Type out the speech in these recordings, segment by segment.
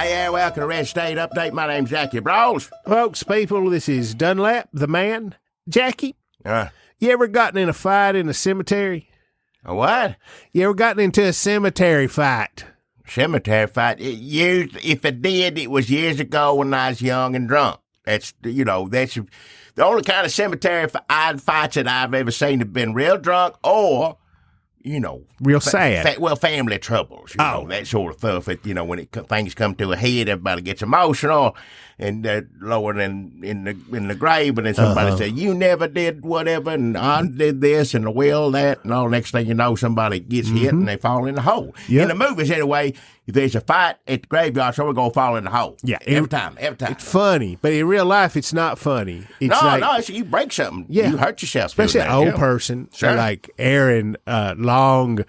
Hey, welcome to Red State Update. My name's Jackie Brawls. Folks, people, this is Dunlap, the man. Jackie, you ever gotten in a fight in a cemetery? A what? You ever gotten into a cemetery fight? Cemetery fight? If it did, it was years ago when I was young and drunk. That's the only kind of cemetery fights that I've ever seen have been real drunk or, real sad. Family troubles, that sort of stuff. When things come to a head, everybody gets emotional and lower in the grave, and then somebody says, "You never did whatever," and I did this and the will that, and all. Next thing you know, somebody gets hit and they fall in the hole. Yep. In the movies, anyway, if there's a fight at the graveyard, someone gonna fall in the hole. Yeah, every time. It's funny, but in real life, it's not funny. It's you break something. Yeah. You hurt yourself. Especially an old person, like Aaron, long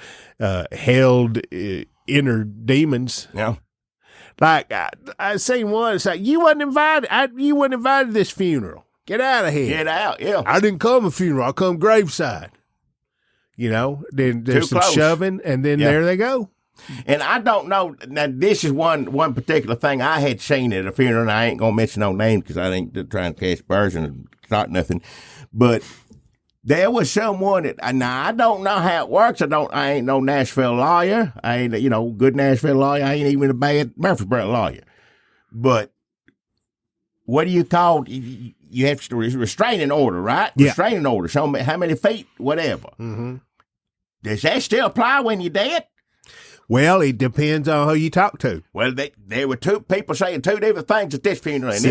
held inner demons. Yeah. Like I seen one. It's like you wasn't invited. You wasn't invited to this funeral. Get out of here. Get out. Yeah. I didn't come a funeral. I come graveside. Then there's some shoving, and then there they go. And I don't know. Now, this is one particular thing I had seen at a funeral, and I ain't going to mention no names because I ain't trying to catch birds and start nothing. But there was someone that, now I don't know how it works. I ain't no Nashville lawyer. I ain't, good Nashville lawyer. I ain't even a bad Murfreesboro lawyer. But what do you call, you have to restraining order, right? Yeah. Restraining order. So how many feet, whatever. Mm-hmm. Does that still apply when you're dead? Well, it depends on who you talk to. Well, there were two people saying two different things at this funeral. And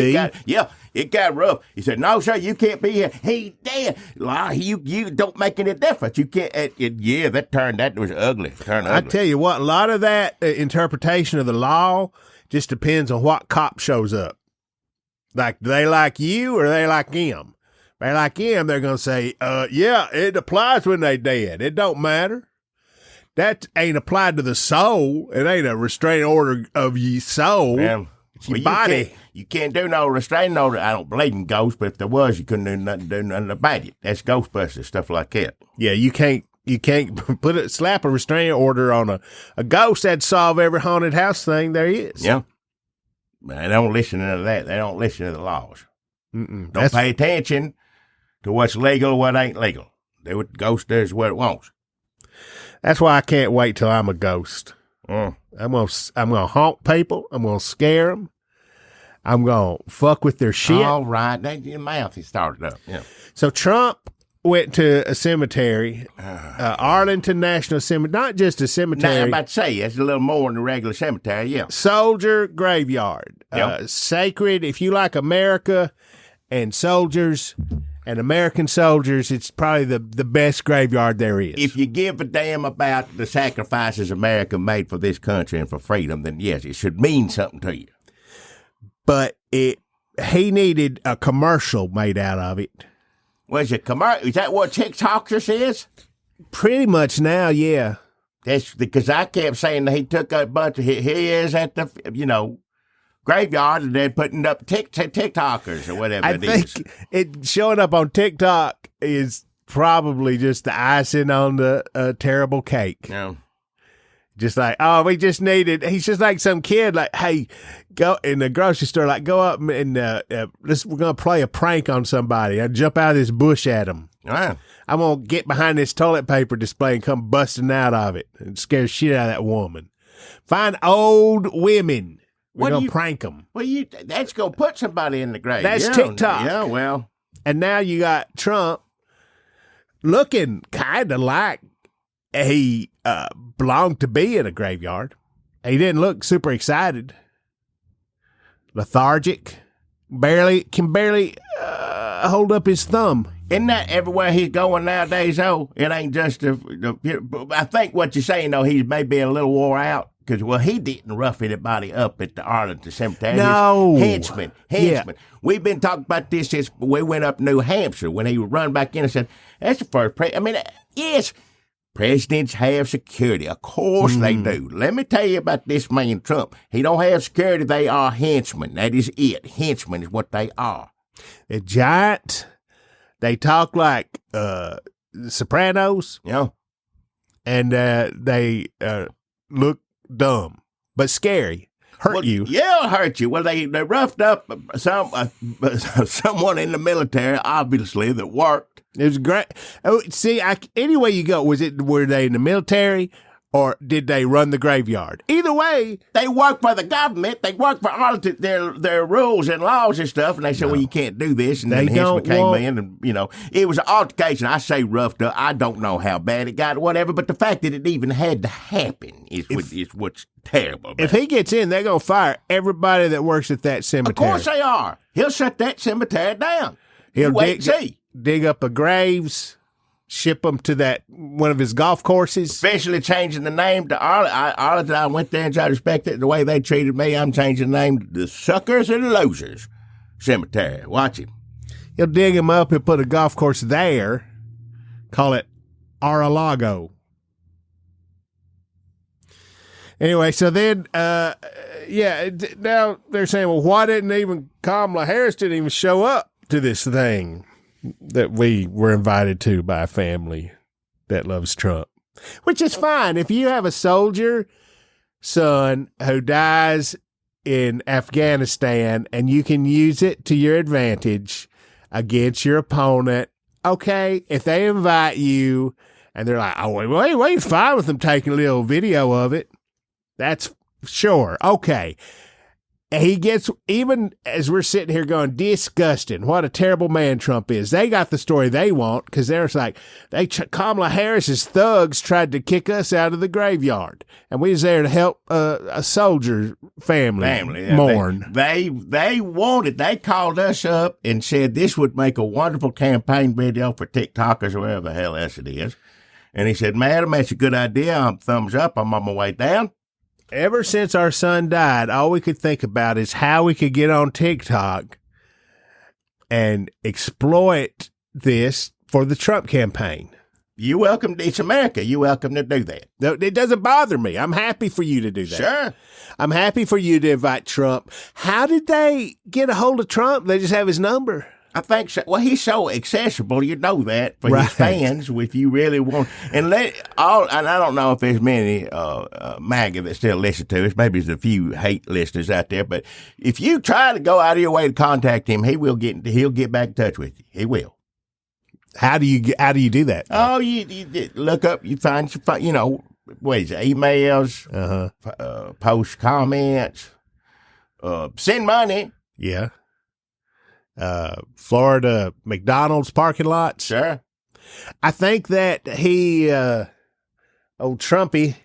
it got rough. He said, "No, sir, you can't be here. He's dead. You don't make any difference. You can't." That was ugly. I tell you what, a lot of that interpretation of the law just depends on what cop shows up. Like, do they like you or they like him? If they like him, they're going to say, it applies when they dead. It don't matter. That ain't applied to the soul. It ain't a restraining order of ye soul. It's your body. You can't do no restraining order. I don't believe in ghosts, but if there was, you couldn't do nothing about it. That's Ghostbusters, stuff like that. Yeah, you can't slap a restraining order on a ghost. That'd solve every haunted house thing there is. Yeah. They don't listen to that. They don't listen to the laws. Don't pay attention to what's legal, what ain't legal. Do what the ghost does, what it wants. That's why I can't wait till I'm a ghost. I'm gonna haunt people. I'm gonna scare them. I'm gonna fuck with their shit. All right, your mouth is started up. Yeah. So Trump went to a cemetery, Arlington National Cemetery, not just a cemetery. Now, I'm about to say it's a little more than a regular cemetery. Yeah. Soldier graveyard, sacred. If you like America and soldiers. And American soldiers, it's probably the best graveyard there is. If you give a damn about the sacrifices America made for this country and for freedom, then yes, it should mean something to you. But he needed a commercial made out of it. Was it commercial? Is that what TikTokers is? Pretty much now, yeah. That's because I kept saying that he took a bunch of his at the, graveyard and then putting up TikTokers or whatever it is. I think it showing up on TikTok is probably just the icing on the terrible cake. Yeah. Just like, we just needed, he's just like some kid, like, hey, go in the grocery store, like, go up and we're going to play a prank on somebody. I jump out of this bush at him. Wow. I'm going to get behind this toilet paper display and come busting out of it and scare the shit out of that woman. Find old women. We're going to prank them. Well, that's going to put somebody in the grave. That's TikTok. Yeah, well. And now you got Trump looking kind of like he belonged to be in a graveyard. He didn't look super excited. Lethargic. Can barely hold up his thumb. Isn't that everywhere he's going nowadays, though? It ain't just I think what you're saying, though, he may be a little wore out. Because, he didn't rough anybody up at the Arlington Cemetery. No. Henchmen. Yeah. We've been talking about this since we went up to New Hampshire when he would run back in and said, that's the first yes, presidents have security. Of course they do. Let me tell you about this man, Trump. He don't have security. They are henchmen. That is it. Henchmen is what they are. They're giant. They talk like Sopranos. Yeah. And they look dumb, but scary. hurt you. Yeah, it'll hurt you. Well, they roughed up someone in the military, obviously, that worked. It was great. Oh, see, anyway you go, were they in the military or did they run the graveyard? Either way, they work for the government. They work for Arlington, their rules and laws and stuff. And they said, well, you can't do this. And then Hensman came in, and it was an altercation. I say roughed up. I don't know how bad it got, or whatever. But the fact that it even had to happen is what's terrible. If he gets in, they're gonna fire everybody that works at that cemetery. Of course they are. He'll shut that cemetery down. He'll dig up a graves. Ship them to one of his golf courses. Especially changing the name to Arlington. I went there and tried to respect it the way they treated me. I'm changing the name to the Suckers and Losers Cemetery. Watch him. He'll dig him up and put a golf course there. Call it Ar-a-Lago. Anyway, so then, now they're saying, well, why didn't even Kamala Harris didn't even show up to this thing that we were invited to by a family that loves Trump, which is fine. If you have a soldier son who dies in Afghanistan and you can use it to your advantage against your opponent, okay, if they invite you and they're like, oh, wait, fine with them taking a little video of it, that's sure, okay. He gets, even as we're sitting here going, disgusting. What a terrible man Trump is. They got the story they want because there's like, Kamala Harris's thugs tried to kick us out of the graveyard. And we was there to help a soldier family mourn. They wanted, they called us up and said this would make a wonderful campaign video for TikTokers or whatever the hell else it is. And he said, madam, that's a good idea. I'm thumbs up. I'm on my way down. Ever since our son died, all we could think about is how we could get on TikTok and exploit this for the Trump campaign. You're welcome. It's America. You're welcome to do that. It doesn't bother me. I'm happy for you to do that. Sure. I'm happy for you to invite Trump. How did they get a hold of Trump? They just have his number. I think so. Well, he's so accessible, you know that, for his fans, if you really want. And and I don't know if there's many MAGA that still listen to us. Maybe there's a few hate listeners out there. But if you try to go out of your way to contact him, he'll get back in touch with you. He will. How do you do that? Oh, you look up, you find, what is it, emails, post comments, send money. Yeah. Florida McDonald's parking lot. Sure. I think that old Trumpy,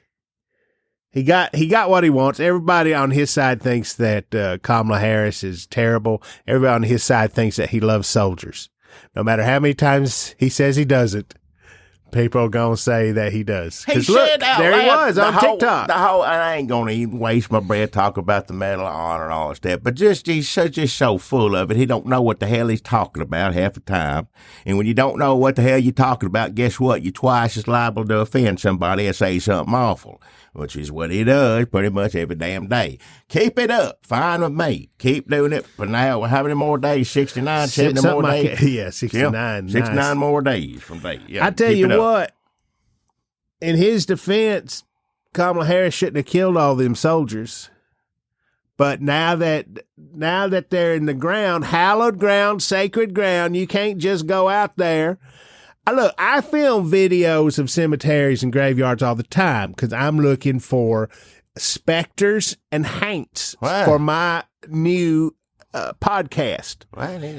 he got what he wants. Everybody on his side thinks that Kamala Harris is terrible. Everybody on his side thinks that he loves soldiers. No matter how many times he says he doesn't, people are going to say that he does. He said out there loud, he was on TikTok. I ain't going to even waste my breath talking about the Medal of Honor and all that stuff, but he's so full of it, he don't know what the hell he's talking about half the time. And when you don't know what the hell you're talking about, guess what? You're twice as liable to offend somebody and say something awful, which is what he does pretty much every damn day. Keep it up. Fine with me. Keep doing it. But now, how many more days? 69, 70 more days? Yeah, 69. 69 nice. more days from day. Yeah, I tell you what, in his defense, Kamala Harris shouldn't have killed all them soldiers. But now that they're in the ground, hallowed ground, sacred ground, you can't just go out there. Look, I film videos of cemeteries and graveyards all the time because I'm looking for specters and haints for my new podcast,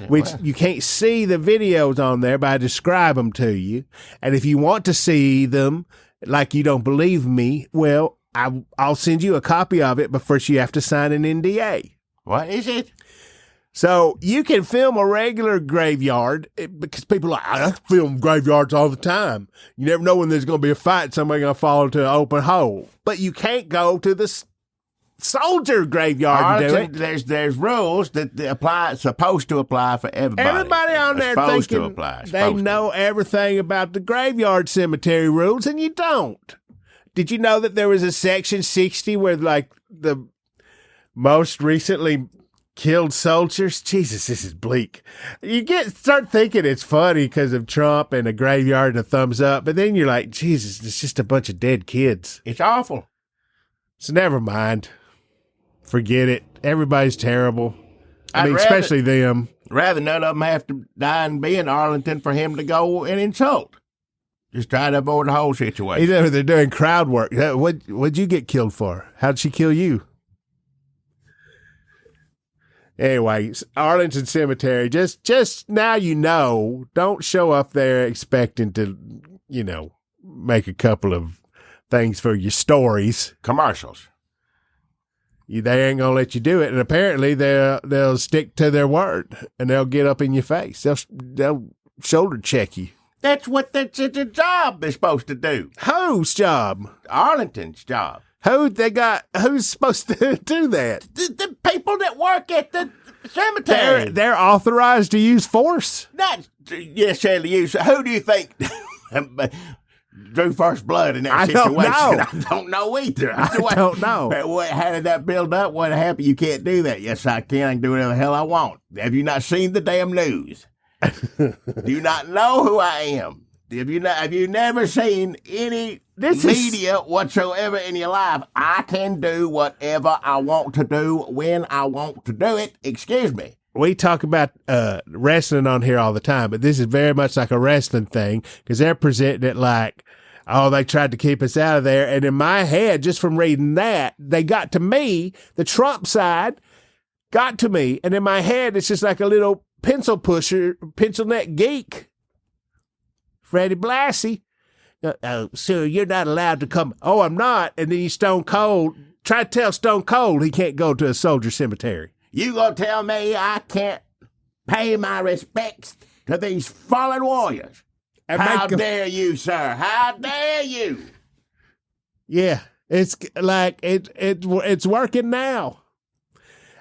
which you can't see the videos on there, but I describe them to you. And if you want to see them, like you don't believe me, well, I'll send you a copy of it, but first you have to sign an NDA. What is it? So you can film a regular graveyard because people are like, I film graveyards all the time. You never know when there's going to be a fight, somebody's going to fall into an open hole. But you can't go to the soldier graveyard and do it. There's rules that apply, supposed to apply for everybody. Everybody on there thinking they know everything about the graveyard cemetery rules, and you don't. Did you know that there was a Section 60 where, like, the most recently killed soldiers? Jesus, this is bleak. You start thinking it's funny because of Trump and a graveyard and a thumbs up, but then you're like, Jesus, it's just a bunch of dead kids. It's awful. So never mind. Forget it. Everybody's terrible. I mean, I'd especially them. Rather none of them have to die and be in Arlington for him to go and insult. Just try to avoid the whole situation. He's over there doing crowd work. What'd you get killed for? How'd she kill you? Anyway, Arlington Cemetery, just now you know, don't show up there expecting to, make a couple of things for your stories. Commercials. They ain't going to let you do it. And apparently they'll stick to their word and they'll get up in your face. They'll shoulder check you. That's the job they're supposed to do. Whose job? Arlington's job. Who's supposed to do that? The people that work at the cemetery. They're authorized to use force. Not necessarily use. Who do you think drew first blood in that situation? I don't know either. I don't know. How did that build up? What happened? You can't do that. Yes, I can. I can do whatever the hell I want. Have you not seen the damn news? Do you not know who I am? Have you never seen any media whatsoever in your life? I can do whatever I want to do when I want to do it. Excuse me. We talk about wrestling on here all the time, but this is very much like a wrestling thing because they're presenting it like, oh, they tried to keep us out of there. And in my head, just from reading that, they got to me, the Trump side got to me. And in my head, it's just like a little pencil neck geek. Freddie Blassie. Sir, you're not allowed to come. Oh, I'm not. And then you Stone Cold. Try to tell Stone Cold he can't go to a soldier cemetery. You gonna tell me I can't pay my respects to these fallen warriors? How dare you, sir? How dare you? Yeah, it's like it's working now.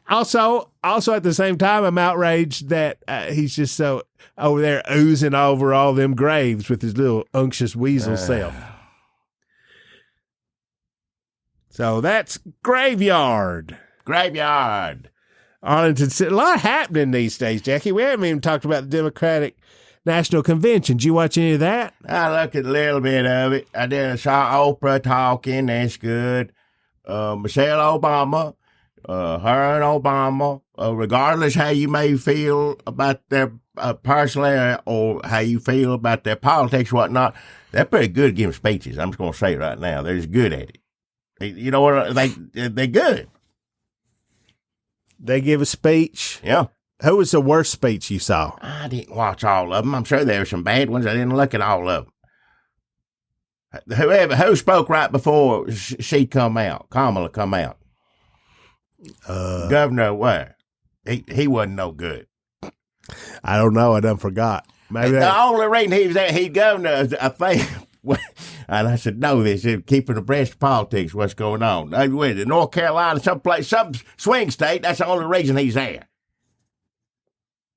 Also at the same time, I'm outraged that he's just so over there oozing over all them graves with his little unctuous weasel self. So that's Graveyard. Arlington, a lot happening these days, Jackie. We haven't even talked about the Democratic National Convention. Did you watch any of that? I looked at a little bit of it. I saw Oprah talking. That's good. Michelle Obama, her and Obama, regardless how you may feel about their personally or how you feel about their politics or whatnot, they're pretty good at giving speeches. I'm just going to say it right now. They're just good at it. You know what? They're good. They give a speech. Yeah. Who was the worst speech you saw? I didn't watch all of them. I'm sure there were some bad ones. I didn't look at all of them. Who spoke right before she come out? Kamala come out. Governor where? He wasn't no good. I don't know. I done forgot. Maybe the only reason he was there, he governor, I think. And I said, no, this is keeping abreast of politics, what's going on. Where, North Carolina, some swing state, that's the only reason he's there.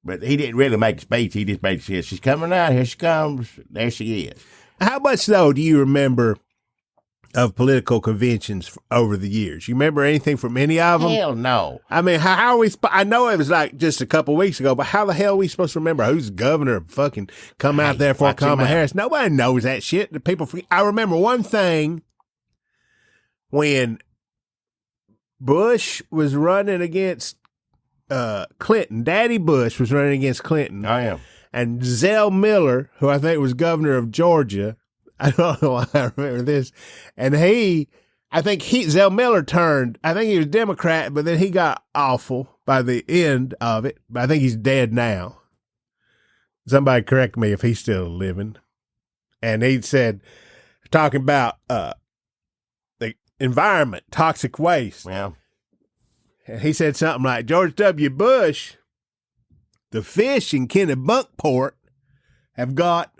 But he didn't really make a speech. He just basically said, she's coming out, here she comes, there she is. How much, though, do you remember of political conventions over the years? You remember anything from any of them? Hell no. I mean, how are we, I know it was like just a couple weeks ago, but how the hell are we supposed to remember who's governor fucking come out there for Kamala Harris? Nobody knows that shit. The people forget. I remember one thing when Bush was running against Clinton. Daddy Bush was running against Clinton. I am. And Zell Miller, who I think was governor of Georgia, I don't know why I remember this. And Zell Miller turned, I think he was Democrat, but then he got awful by the end of it. But I think he's dead now. Somebody correct me if he's still living. And he said, talking about the environment, toxic waste. Yeah. And he said something like, George W. Bush, the fish in Kennebunkport have got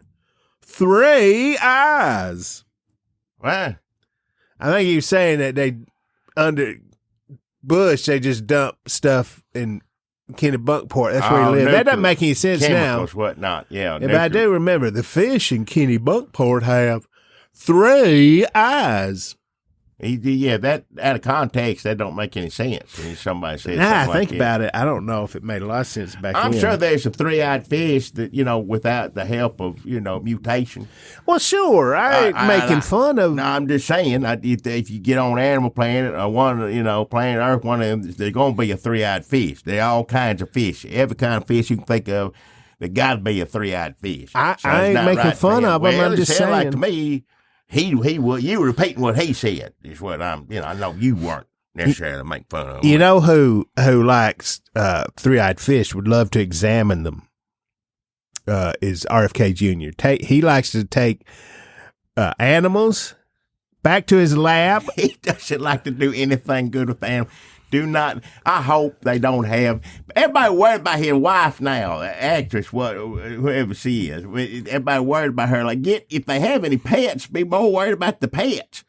3 eyes. What? I think he was saying that under Bush, they just dump stuff in Kennebunkport. That's where he lived. That doesn't make any sense chemicals, now. Whatnot. Yeah. But I do remember the fish in Kennebunkport have 3 eyes. Yeah, that out of context, that don't make any sense. When somebody says Nah, something I think like about it. I don't know if it made a lot of sense back then. I'm sure there's a three-eyed fish that, without the help of, mutation. Well, sure. I ain't making fun of. No, I'm just saying, if you get on Animal Planet or Planet Earth, one of them, there's going to be a three-eyed fish. There are all kinds of fish. Every kind of fish you can think of, there got to be a three-eyed fish. I ain't making fun of them. I'm just saying. Like to me, you repeating what he said is what I know you weren't necessarily making fun of. You know who likes three-eyed fish, would love to examine them, is RFK Jr. He likes to take animals back to his lab. He doesn't like to do anything good with animals. I hope they don't have. Everybody worried about his wife now, the actress, whoever she is. Everybody worried about her. If they have any pets, be more worried about the pets.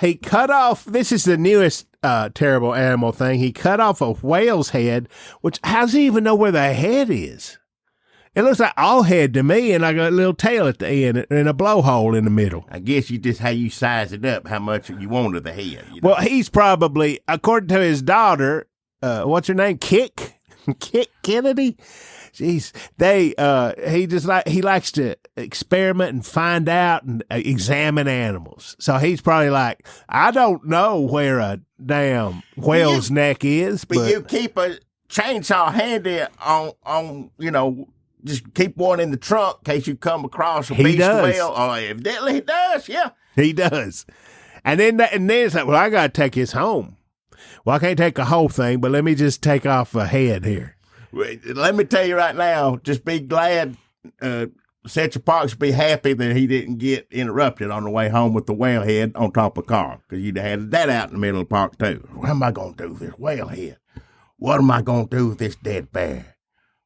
He cut off, this is the newest terrible animal thing. He cut off a whale's head, which, how does he even know where the head is? It looks like all head to me, and like a little tail at the end and a blowhole in the middle. I guess how you size it up, how much you want of the head. Well, he's probably, according to his daughter, what's her name? Kit Kennedy? Jeez, he likes to experiment and find out and examine animals. So he's probably like, I don't know where a damn whale's neck is, but you keep a chainsaw handy on just keep one in the trunk in case you come across a beast whale. Oh, evidently he does, yeah. He does. And then it's like, well, I got to take his home. Well, I can't take the whole thing, but let me just take off a head here. Let me tell you right now, just be glad, Central Parks be happy that he didn't get interrupted on the way home with the whale head on top of the car, because you'd have had that out in the middle of the park, too. What am I going to do with this whale head? What am I going to do with this dead bear?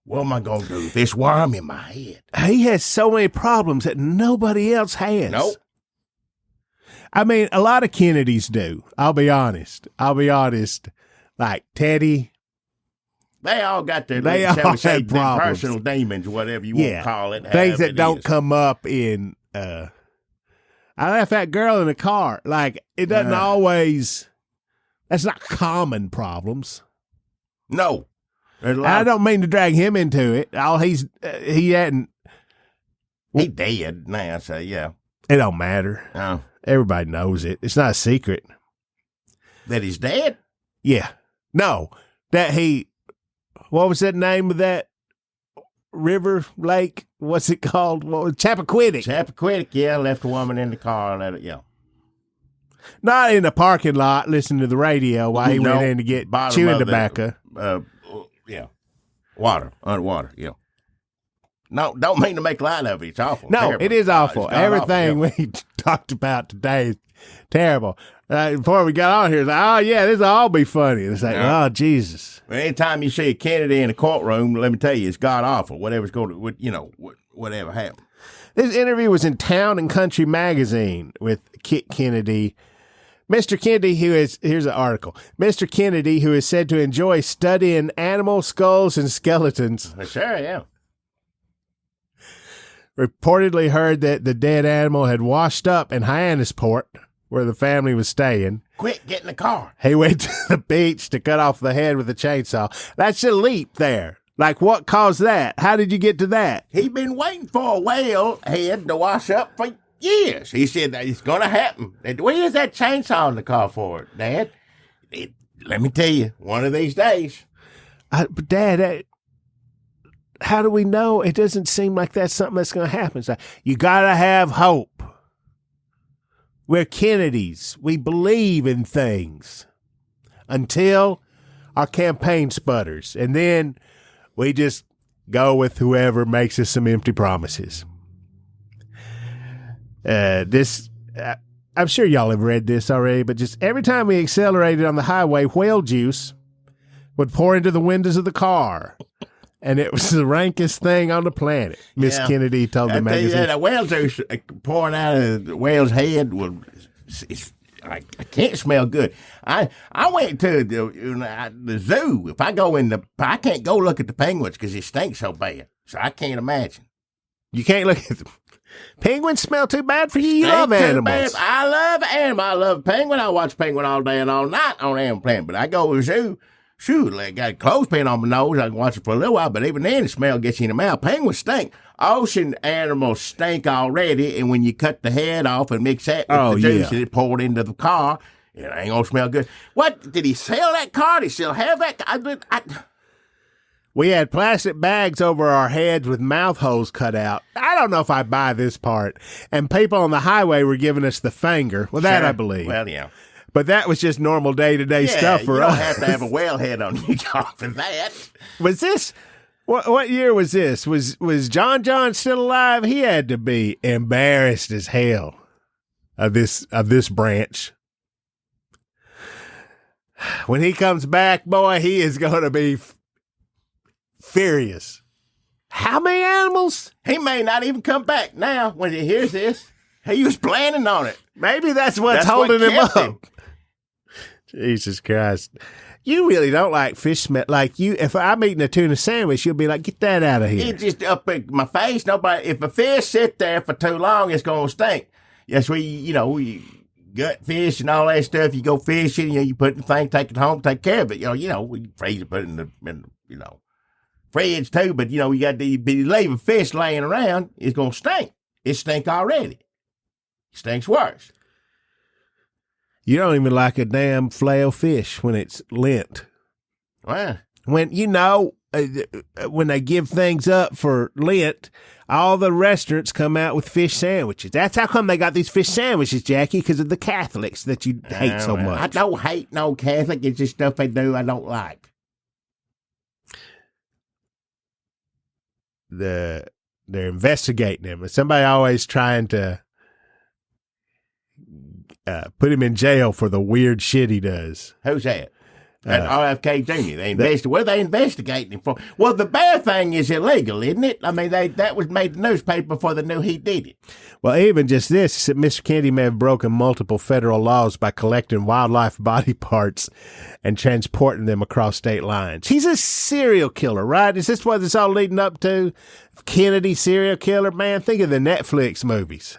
What am I going to do with this worm in my head? He has so many problems that nobody else has. Nope. I mean, a lot of Kennedys do. I'll be honest. Like Teddy. They all got their, their personal demons, whatever you want to call it. Things that don't come up in, I left that girl in the car. Like, it doesn't always, that's not common problems. No. I don't mean to drag him into it. He hadn't. He dead now, so yeah. It don't matter. Oh. Everybody knows it. It's not a secret. That he's dead? Yeah. No. What was that name of that river, lake? What's it called? Chappaquiddick. Chappaquiddick, yeah. Left a woman in the car and let it, yeah. Not in the parking lot listening to the radio while he went in to get chewing tobacco. Yeah. Underwater, yeah. No, don't mean to make light of it. It's awful. No, terrible. It is awful. Everything awful, yeah. we talked about today is terrible. Before we got on here, it's like, oh, yeah, this will all be funny. It's like, oh, Jesus. Well, anytime you see a Kennedy in a courtroom, let me tell you, it's god awful. Whatever's going to, whatever happened. This interview was in Town and Country magazine with Kit Kennedy. Mr. Kennedy, here's an article. Mr. Kennedy, who is said to enjoy studying animal skulls and skeletons. Sure, yeah. Reportedly heard that the dead animal had washed up in Hyannisport, where the family was staying. Quick, get in the car. He went to the beach to cut off the head with a chainsaw. That's a leap there. Like, what caused that? How did you get to that? He'd been waiting for a whale head to wash up for years. He said that it's going to happen. Where's that chainsaw in the car for, Dad? Let me tell you, one of these days. But Dad, how do we know? It doesn't seem like that's something that's going to happen. So you got to have hope. We're Kennedys. We believe in things until our campaign sputters. And then we just go with whoever makes us some empty promises. I'm sure y'all have read this already, but just every time we accelerated on the highway, whale juice would pour into the windows of the car. And it was the rankest thing on the planet, Miss Kennedy told the magazine. The whale juice pouring out of the whale's head I can't smell good. I went to the zoo. If I go I can't go look at the penguins because it stinks so bad. So I can't imagine. You can't look at them. Penguins smell too bad for you. You Ain't love too animals. bad. I love animals. I love penguin. I watch penguin all day and all night on Animal Planet. But I go to the zoo. Shoot, I got a clothespin on my nose. I can watch it for a little while, but even then the smell gets you in the mouth. Penguins stink. Ocean animals stink already, and when you cut the head off and mix that with the juice and it poured into the car, it ain't gonna smell good. What, did he sell that car? Did he still have that? We had plastic bags over our heads with mouth holes cut out. I don't know if I buy this part. And people on the highway were giving us the finger. Well, that I believe. Well, yeah. But that was just normal day-to-day stuff for us. You don't have to have a wellhead on you for that. Was this... What year was this? Was John still alive? He had to be embarrassed as hell of this branch. When he comes back, boy, he is going to be furious. How many animals? He may not even come back now when he hears this. He was planning on it. Maybe that's what's holding him up. Jesus Christ. You really don't like fish smell. Like if I'm eating a tuna sandwich, you'll be like, get that out of here. It's just up in my face. If a fish sit there for too long, it's going to stink. Yes, we gut fish and all that stuff. You go fishing, you put the thing, take it home, take care of it. We freeze it, put it in the fridge too. But, you got to leave a fish laying around, it's going to stink. It stink already. It stinks worse. You don't even like a damn flail fish when it's Lent. Wow. When, when they give things up for Lent, all the restaurants come out with fish sandwiches. That's how come they got these fish sandwiches, Jackie, because of the Catholics that you hate so much. I don't hate no Catholic. It's just stuff they do I don't like. They're investigating him. And somebody always trying to put him in jail for the weird shit he does. Who's that? RFK Jr. What are they investigating him for? Well, the bear thing is illegal, isn't it? I mean, that was made the newspaper before they knew he did it. Well, even just this, Mr. Kennedy may have broken multiple federal laws by collecting wildlife body parts and transporting them across state lines. He's a serial killer, right? Is this what it's all leading up to? Kennedy, serial killer? Man, think of the Netflix movies.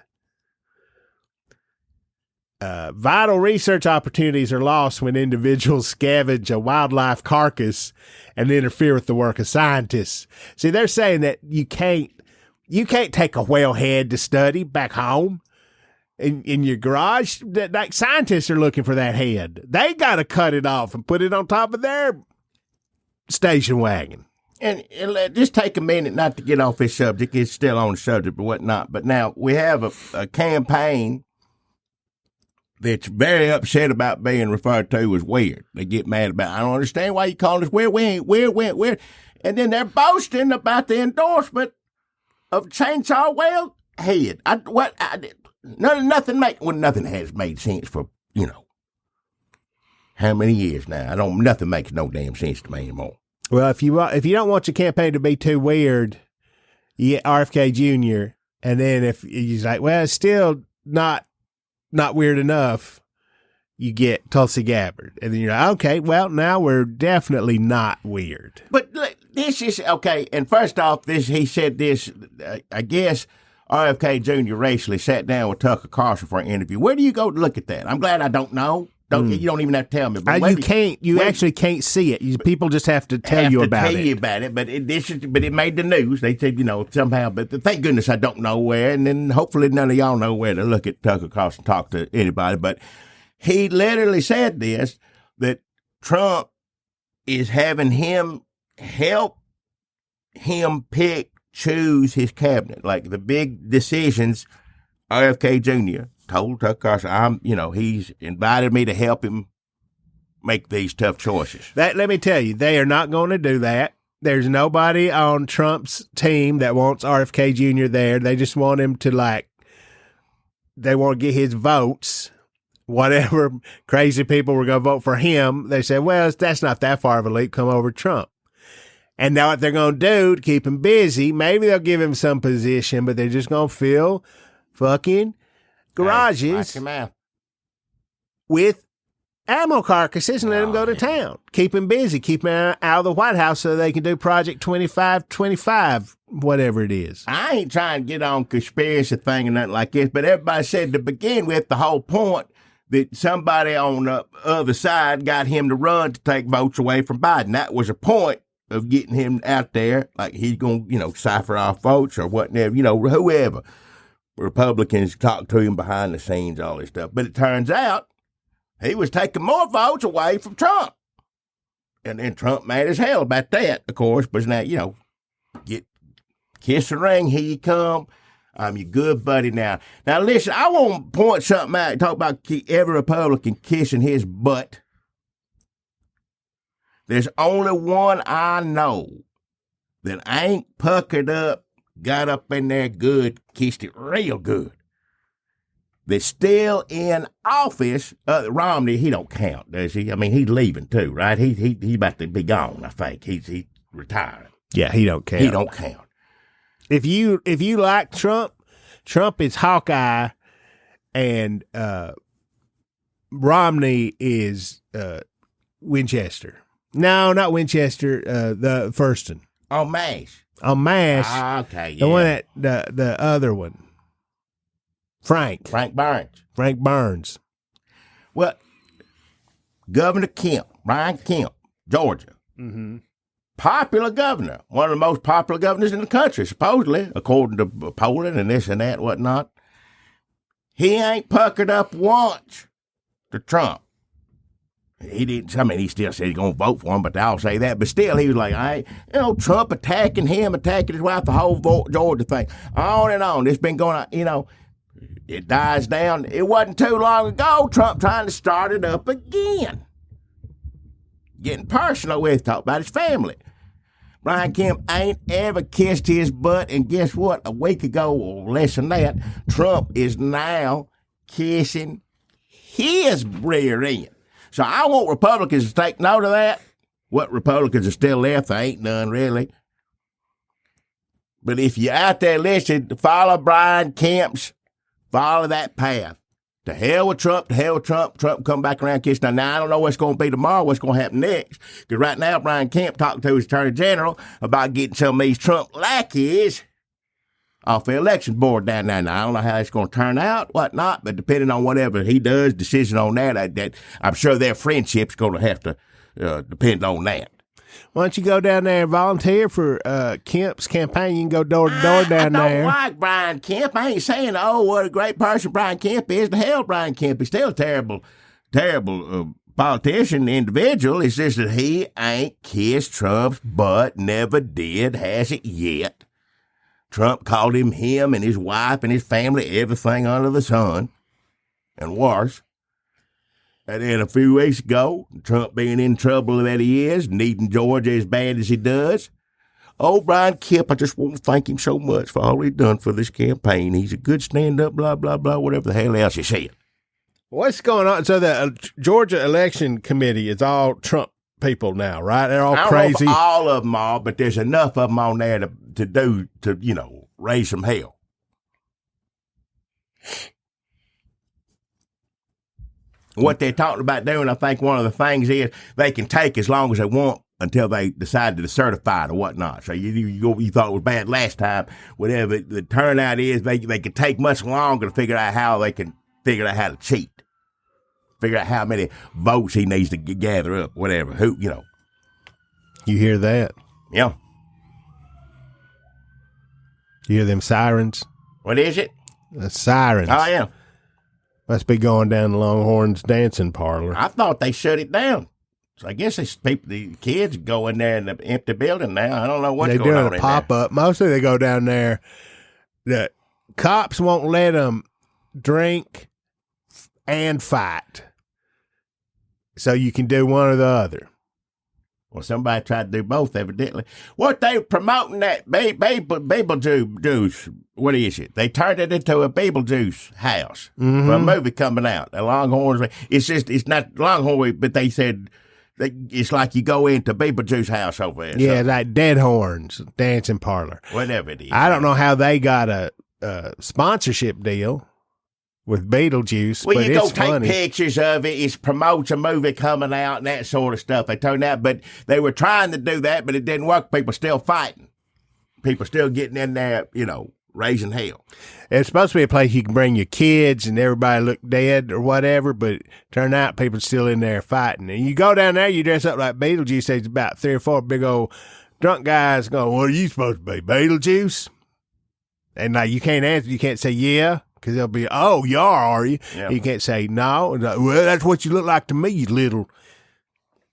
Vital research opportunities are lost when individuals scavenge a wildlife carcass and interfere with the work of scientists. See, they're saying that you can't take a whale head to study back home in your garage. Like scientists are looking for that head. They got to cut it off and put it on top of their station wagon. And just take a minute not to get off this subject. It's still on the subject, but whatnot. But now we have a campaign that's very upset about being referred to as weird. They get mad about, I don't understand why you call us weird. We ain't weird. And then they're boasting about the endorsement of Chainsaw Whale Head. Nothing has made sense for, how many years now? Nothing makes no damn sense to me anymore. Well, if you don't want your campaign to be too weird, you get RFK Jr. And then if he's like, well, it's still not weird enough, you get Tulsi Gabbard. And then you're like, okay, well, now we're definitely not weird. But this is, okay, and first off, he said this, I guess RFK Jr. racially sat down with Tucker Carlson for an interview. Where do you go to look at that? I'm glad I don't know. You don't even have to tell me. But you actually can't see it. People just have to tell you about it. But it made the news. They said, somehow. But thank goodness I don't know where. And then hopefully none of y'all know where to look at Tucker Carlson, talk to anybody. But he literally said this, that Trump is having him help him choose his cabinet. Like the big decisions, RFK Jr. told Tucker Carlson, he's invited me to help him make these tough choices. Let me tell you, they are not going to do that. There's nobody on Trump's team that wants RFK Jr. there. They just want him to they want to get his votes. Whatever crazy people were going to vote for him, they said, well, that's not that far of a leap. Come over Trump. And now what they're going to do to keep him busy, maybe they'll give him some position, but they're just going to fill fucking garages with ammo carcasses and let them go to town. Keep them busy. Keep them out of the White House so they can do Project 2525, whatever it is. I ain't trying to get on conspiracy thing or nothing like this, but everybody said to begin with, the whole point that somebody on the other side got him to run to take votes away from Biden. That was a point of getting him out there, like he's going to, cipher off votes or whatever, whoever. Republicans talk to him behind the scenes, all this stuff. But it turns out he was taking more votes away from Trump. And then Trump mad as hell about that, of course, but now, get kiss the ring, here you come. I'm your good buddy now. Now, listen, I want to point something out, talk about every Republican kissing his butt. There's only one I know that ain't puckered up, got up in there good, kissed it real good. That's still in office. Romney, he don't count, does he? I mean, he's leaving too, right? He's about to be gone, I think. He's retiring. Yeah, he don't count. He don't count. If you like Trump is Hawkeye, and Romney is Winchester. No, not Winchester. The Thurston. On MASH. On MASH. Okay, yeah. The one the other one. Frank Burns. Well, Governor Kemp, Brian Kemp, Georgia. Mm-hmm. Popular governor, one of the most popular governors in the country, supposedly, according to polling and this and that and whatnot. He ain't puckered up once to Trump. He didn't, he still said he's going to vote for him, but I'll say that. But still, he was like, Trump attacking him, attacking his wife, the whole Georgia thing. On and on. It's been going on, it dies down. It wasn't too long ago, Trump trying to start it up again. Getting personal with, talk about his family. Brian Kemp ain't ever kissed his butt, and guess what? A week ago, or less than that, Trump is now kissing his rear end. So I want Republicans to take note of that. What Republicans are still left, there ain't none really. But if you're out there listening, follow Brian Kemp's, follow that path. To hell with Trump, Trump come back around kissing. Now, I don't know what's going to be tomorrow, what's going to happen next. Because right now, Brian Kemp talking to his attorney general about getting some of these Trump lackeys off the election board down there. Now, I don't know how it's going to turn out, whatnot, but depending on whatever he does, decision on that I'm sure their friendship's going to have to depend on that. Why don't you go down there and volunteer for Kemp's campaign? You can go door to door down there. I don't like Brian Kemp. I ain't saying, what a great person Brian Kemp is. The hell, Brian Kemp is still a terrible politician, individual. It's just that he ain't kissed Trump's butt, never did, hasn't yet. Trump called him and his wife and his family everything under the sun and worse. And then a few weeks ago, Trump being in trouble that he is, needing Georgia as bad as he does. Oh, Brian Kemp, I just want to thank him so much for all he's done for this campaign. He's a good stand-up, blah, blah, blah, whatever the hell else he said. What's going on? So the Georgia election committee is all Trump people now, right? They're all crazy. I don't know if all of them are, but there's enough of them on there to raise some hell. What they're talking about doing, I think one of the things is they can take as long as they want until they decide to certify it or whatnot. So you thought it was bad last time, whatever the turnout is, they can take much longer to figure out how they can figure out how to cheat, figure out how many votes he needs to gather up, whatever. You hear that? Yeah. You hear them sirens? What is it? The sirens. Oh, yeah. Must be going down the Longhorns dancing parlor. I thought they shut it down. So I guess the kids go in there in the empty building now. I don't know what's going on in there. They're doing a pop-up. Mostly they go down there. The cops won't let them drink and fight. So you can do one or the other. Well, somebody tried to do both, evidently. What they promoting that Beetlejuice, what is it? They turned it into a Beetlejuice house for a movie coming out. The Longhorns, it's not Longhorn, but they said it's like you go into Beetlejuice house over there. Yeah, like Dead Horns dancing parlor. Whatever it is. I don't know how they got a sponsorship deal. with Beetlejuice. Well, but you go it's take funny. pictures of it. It promotes a movie coming out and that sort of stuff. They turned out, but they were trying to do that, but it didn't work. People still fighting. People still getting in there, raising hell. It's supposed to be a place you can bring your kids and everybody look dead or whatever, but it turned out people still in there fighting. And you go down there, you dress up like Beetlejuice. There's about 3 or 4 big old drunk guys going, "What are you supposed to be, Beetlejuice?" And like you can't answer, you can't say yeah, because they'll be, "Oh, you are you?" Yeah. You can't say no. And well, that's what you look like to me, you little.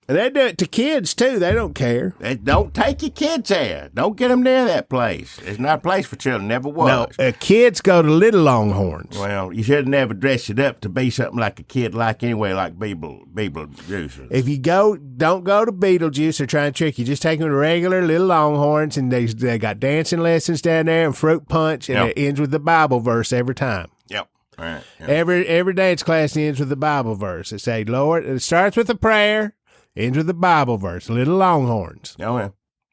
And they do it to kids too. They don't care. Don't take your kids there. Don't get them near that place. It's not a place for children. Never was. No, kids go to Little Longhorns. Well, you should have never dressed it up to be something like a kid like anyway, like Beetlejuice. If you don't go to Beetlejuice or try and trick you. Just take them to regular Little Longhorns, and they got dancing lessons down there and fruit punch, and it ends with the Bible verse every time. Yep. All right. Yep. Every dance class ends with the Bible verse. It say, Lord, it starts with a prayer, ends with the Bible verse. Little Longhorns. Oh, yeah.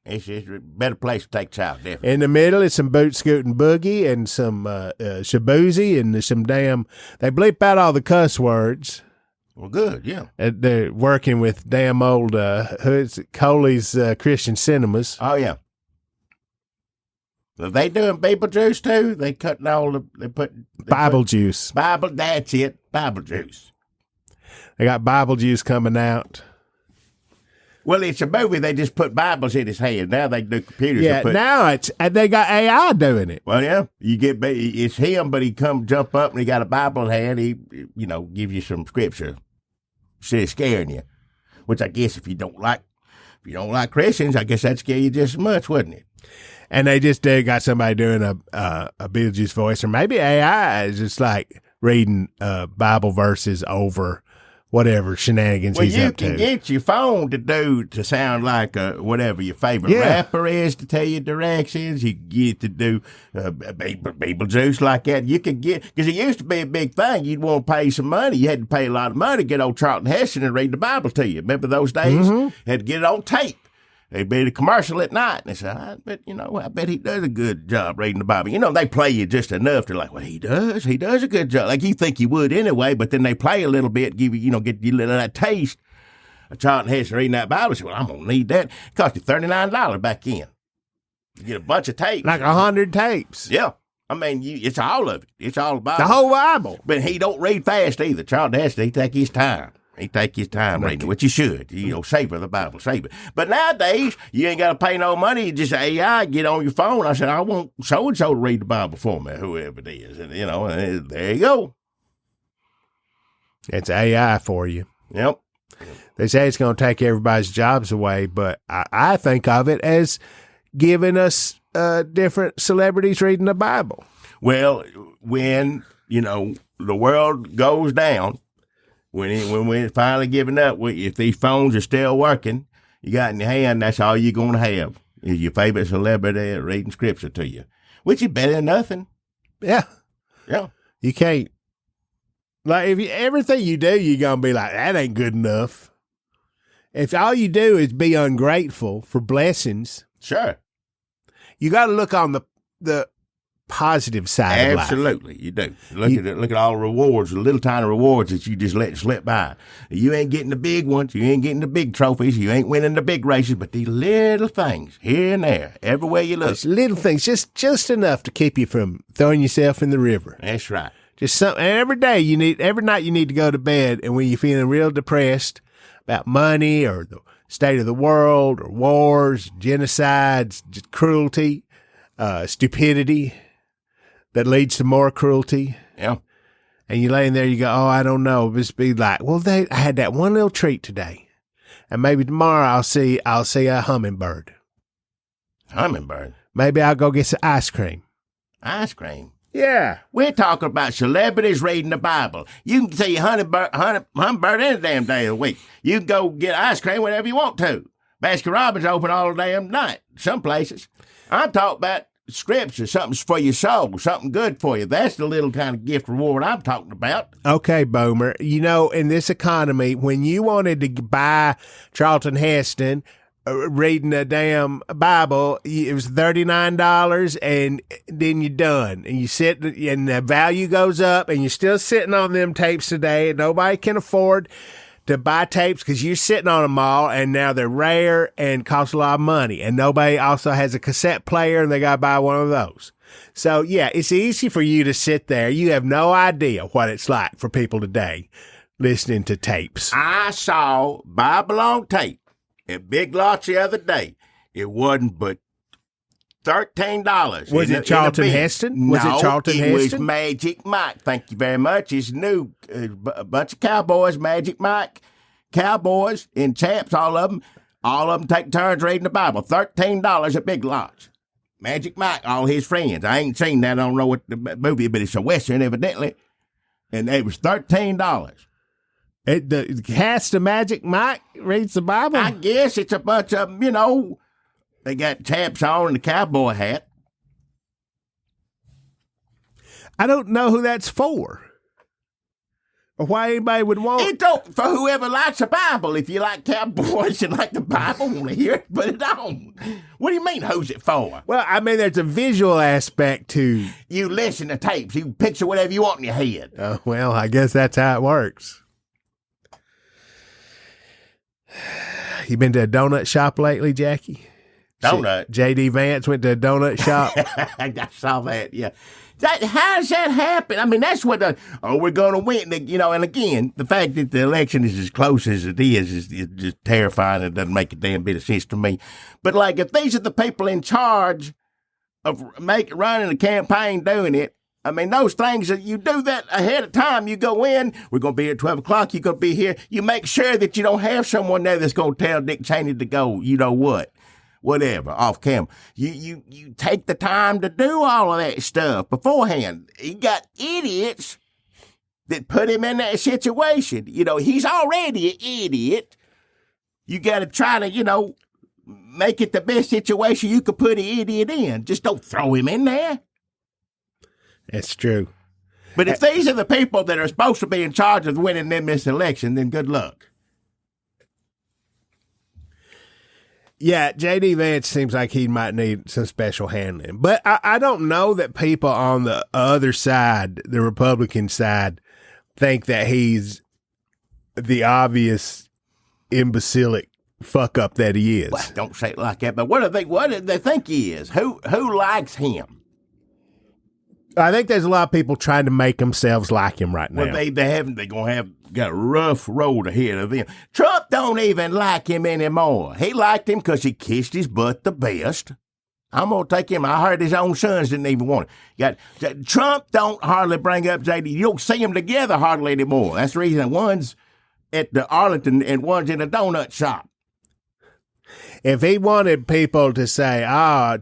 It's a better place to take a child, definitely. In the middle, it's some boot scooting boogie and some shaboozy and some damn. They bleep out all the cuss words. Well, good, yeah. They're working with damn old Coley's Christian Cinemas. Oh, yeah. Are they doing Beetlejuice too? They cutting Bible juice. Bible, that's it. Bible juice. They got Bible juice coming out. Well, it's a movie. They just put Bibles in his head. Now they do computers. Yeah, now they got AI doing it. Well, yeah, it's him, but he jump up and he got a Bible in hand. He, give you some scripture, instead of scaring you. Which I guess if you don't like Christians, I guess that'd scare you just as much, wouldn't it? And they just got somebody doing a Beetlejuice voice, or maybe AI is just like reading Bible verses over whatever shenanigans he's up to. You can get your phone to sound like whatever your favorite rapper is to tell you directions. You get to do Beetlejuice like that. You could get, because it used to be a big thing. You'd want to pay some money. You had to pay a lot of money to get old Charlton Heston and read the Bible to you. Remember those days? Mm-hmm. Had to get it on tape. They'd be the commercial at night, and they said, I bet he does a good job reading the Bible. They play you just enough to like, well, he does a good job. Like you think you would anyway, but then they play a little bit, give you, get you a little of that taste of Charlton Heston reading that Bible. I said, well, I'm going to need that. It cost you $39 back in. You get a bunch of tapes. Like 100 tapes. Yeah. I mean, it's all of it. It's all about the whole Bible. But he don't read fast either. Charlton Heston, he take his time. He take his time reading it, which you should. Savor the Bible, save it. But nowadays, you ain't got to pay no money. You just AI, get on your phone. I said, I want so-and-so to read the Bible for me, whoever it is. And, there you go. It's AI for you. Yep. They say it's going to take everybody's jobs away, but I think of it as giving us different celebrities reading the Bible. Well, when, the world goes down, when we're finally giving up, if these phones are still working, you got in your hand, that's all you're going to have is your favorite celebrity reading scripture to you, which is better than nothing. Yeah. Yeah. You can't, like, everything you do, you're going to be like, that ain't good enough. If all you do is be ungrateful for blessings. Sure. You got to look on the positive side of life. Absolutely, you do. Look at all the rewards, the little tiny rewards that you just let slip by. You ain't getting the big ones, you ain't getting the big trophies, you ain't winning the big races, but these little things here and there, everywhere you look. It's little things, just enough to keep you from throwing yourself in the river. That's right. Just something. Every night you need to go to bed, and when you're feeling real depressed about money or the state of the world or wars, genocides, just cruelty, stupidity that leads to more cruelty. Yeah. And you lay in there, you go, oh, I don't know. Just be like, well, I had that one little treat today. And maybe tomorrow I'll see a hummingbird. Hummingbird? Maybe I'll go get some ice cream. Ice cream? Yeah. We're talking about celebrities reading the Bible. You can see a hummingbird any damn day of the week. You can go get ice cream whenever you want to. Baskin Robbins open all the damn night, some places. I'm talking about scripture, something for your soul, something good for you. That's the little kind of gift reward I'm talking about. Okay, Boomer. In this economy, when you wanted to buy Charlton Heston reading a damn Bible, it was $39, and then you're done. And you sit, and the value goes up, and you're still sitting on them tapes today, and nobody can afford to buy tapes because you're sitting on them all, and now they're rare and cost a lot of money. And nobody also has a cassette player, and they got to buy one of those. So, yeah, it's easy for you to sit there. You have no idea what it's like for people today listening to tapes. I saw Bible on tape at Big Lots the other day. It wasn't but $13. Was it Charlton Heston? Was it Charlton Heston? It was Magic Mike. Thank you very much. It's new. A bunch of cowboys, Magic Mike, cowboys and champs, all of them take turns reading the Bible. $13 at Big Lots. Magic Mike, all his friends. I ain't seen that. I don't know what the movie, but it's a Western, evidently. And it was $13. The cast of Magic Mike reads the Bible? I guess it's a bunch of them, they got chaps on and the cowboy hat. I don't know who that's for. Or why anybody would want it. For whoever likes the Bible. If you like cowboys and like the Bible, want to hear it, put it on. What do you mean, who's it for? Well, I mean, there's a visual aspect to... You listen to tapes. You picture whatever you want in your head. Well, I guess that's how it works. You been to a donut shop lately, Jackie? Donut? J.D. Vance went to a donut shop. I saw that, yeah. How does that happen? I mean, that's what we're going to win. And again, the fact that the election is as close as it is just terrifying. It doesn't make a damn bit of sense to me. But, if these are the people in charge of running a campaign doing it, I mean, those things, you do that ahead of time. You go in, we're going to be here at 12 o'clock, you're going to be here. You make sure that you don't have someone there that's going to tell Dick Cheney to go, whatever, off camera. You take the time to do all of that stuff beforehand. You got idiots that put him in that situation. He's already an idiot. You got to try to, make it the best situation you could put an idiot in. Just don't throw him in there. That's true. But if these are the people that are supposed to be in charge of winning them this election, then good luck. Yeah, J.D. Vance seems like he might need some special handling. But I don't know that people on the other side, the Republican side, think that he's the obvious imbecilic fuck up that he is. Well, don't say it like that. But what do they think he is? Who likes him? I think there's a lot of people trying to make themselves like him right now. Well, they're going to got a rough road ahead of them. Trump don't even like him anymore. He liked him because he kissed his butt the best. I'm going to take him. I heard his own sons didn't even want it. Trump don't hardly bring up JD. You don't see them together hardly anymore. That's the reason one's at the Arlington and one's in a donut shop. If he wanted people to say,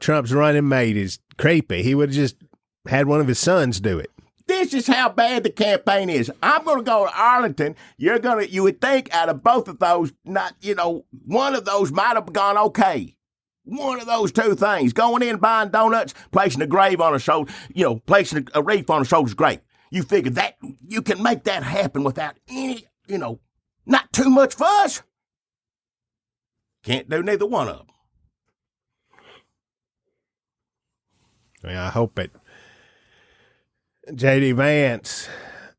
Trump's running mate is creepy, he would have just had one of his sons do it. This is how bad the campaign is. I'm going to go to Arlington. You would think out of both of those, one of those might have gone okay. One of those two things, going in, buying donuts, placing a grave on a shoulder, placing a wreath on a shoulder is great. You figure that you can make that happen without any, not too much fuss. Can't do neither one of them. Yeah, I hope it. J.D. Vance,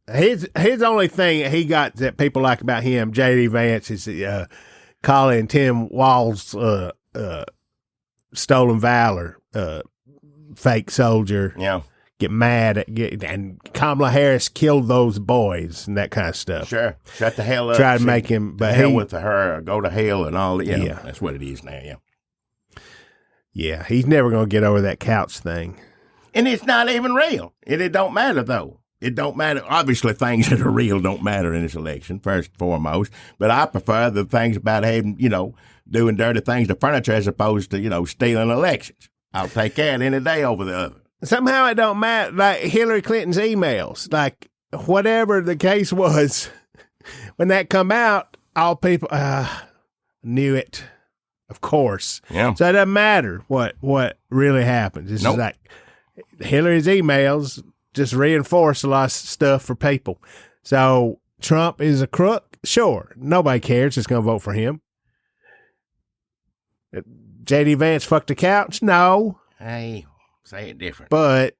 his only thing he got that people like about him, J.D. Vance, is calling Tim Walz stolen valor, fake soldier. Yeah. Get mad and Kamala Harris killed those boys and that kind of stuff. Sure. Shut the hell up. Try to make him, but hell with her, go to hell and all that. Yeah. That's what it is now. Yeah. Yeah. He's never going to get over that couch thing. And it's not even real. And it don't matter, though. It don't matter. Obviously, things that are real don't matter in this election, first and foremost. But I prefer the things about having, doing dirty things to furniture as opposed to, stealing elections. I'll take that any day over the other. Somehow it don't matter. Like Hillary Clinton's emails, like whatever the case was, when that come out, all people knew it, of course. Yeah. So it doesn't matter what really happens. It's just like Hillary's emails just reinforce a lot of stuff for people. So Trump is a crook? Sure. Nobody cares. Just going to vote for him. J.D. Vance fucked a couch? No. Hey, say it different. But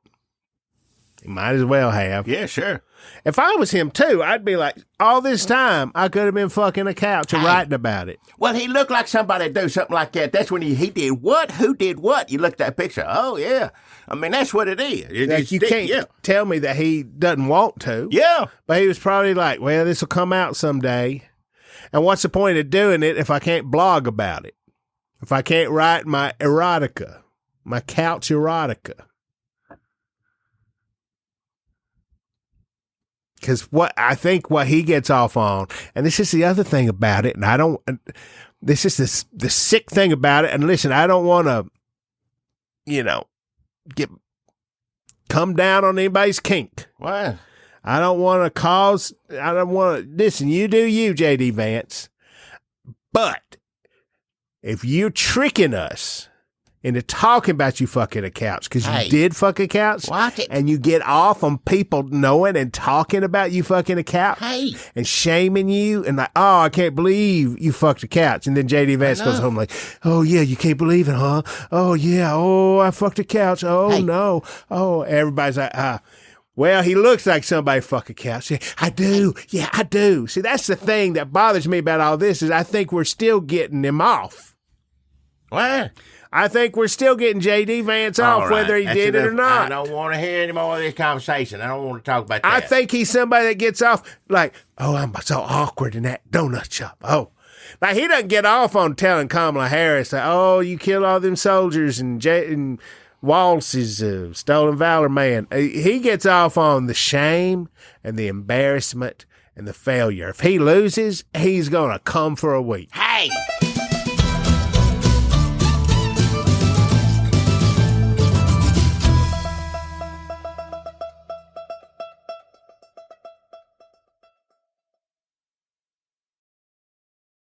he might as well have. Yeah, sure. If I was him, too, I'd be like, all this time, I could have been fucking a couch and writing about it. Well, he looked like somebody to do something like that. That's when he did what? Who did what? You look at that picture. Oh, yeah. I mean, that's what it is. Like you can't tell me that he doesn't want to. Yeah. But he was probably like, well, this will come out someday. And what's the point of doing it if I can't blog about it? If I can't write my erotica, my couch erotica? Because what he gets off on, and this is the other thing about it, and this is the sick thing about it, and listen, I don't want to, come down on anybody's kink. What? I don't want to listen, you do you, J.D. Vance. But if you're tricking us into talking about you fucking a couch, because you did fuck a couch, and you get off on people knowing and talking about you fucking a couch, and shaming you, and like, oh, I can't believe you fucked a couch. And then J.D. Vance goes home like, oh, yeah, you can't believe it, huh? Oh, yeah, oh, I fucked a couch. Oh, no. Oh, everybody's like, well, he looks like somebody fuck a couch. I do. Yeah, I do. See, that's the thing that bothers me about all this is I think we're still getting him off. What? I think we're still getting J.D. Vance off, whether he did it or not. I don't want to hear any more of this conversation. I don't want to talk about that. I think he's somebody that gets off like, oh, I'm so awkward in that donut shop. Oh. Like, he doesn't get off on telling Kamala Harris, like, oh, you killed all them soldiers and Waltz is stolen valor man. He gets off on the shame and the embarrassment and the failure. If he loses, he's going to come for a week. Hey!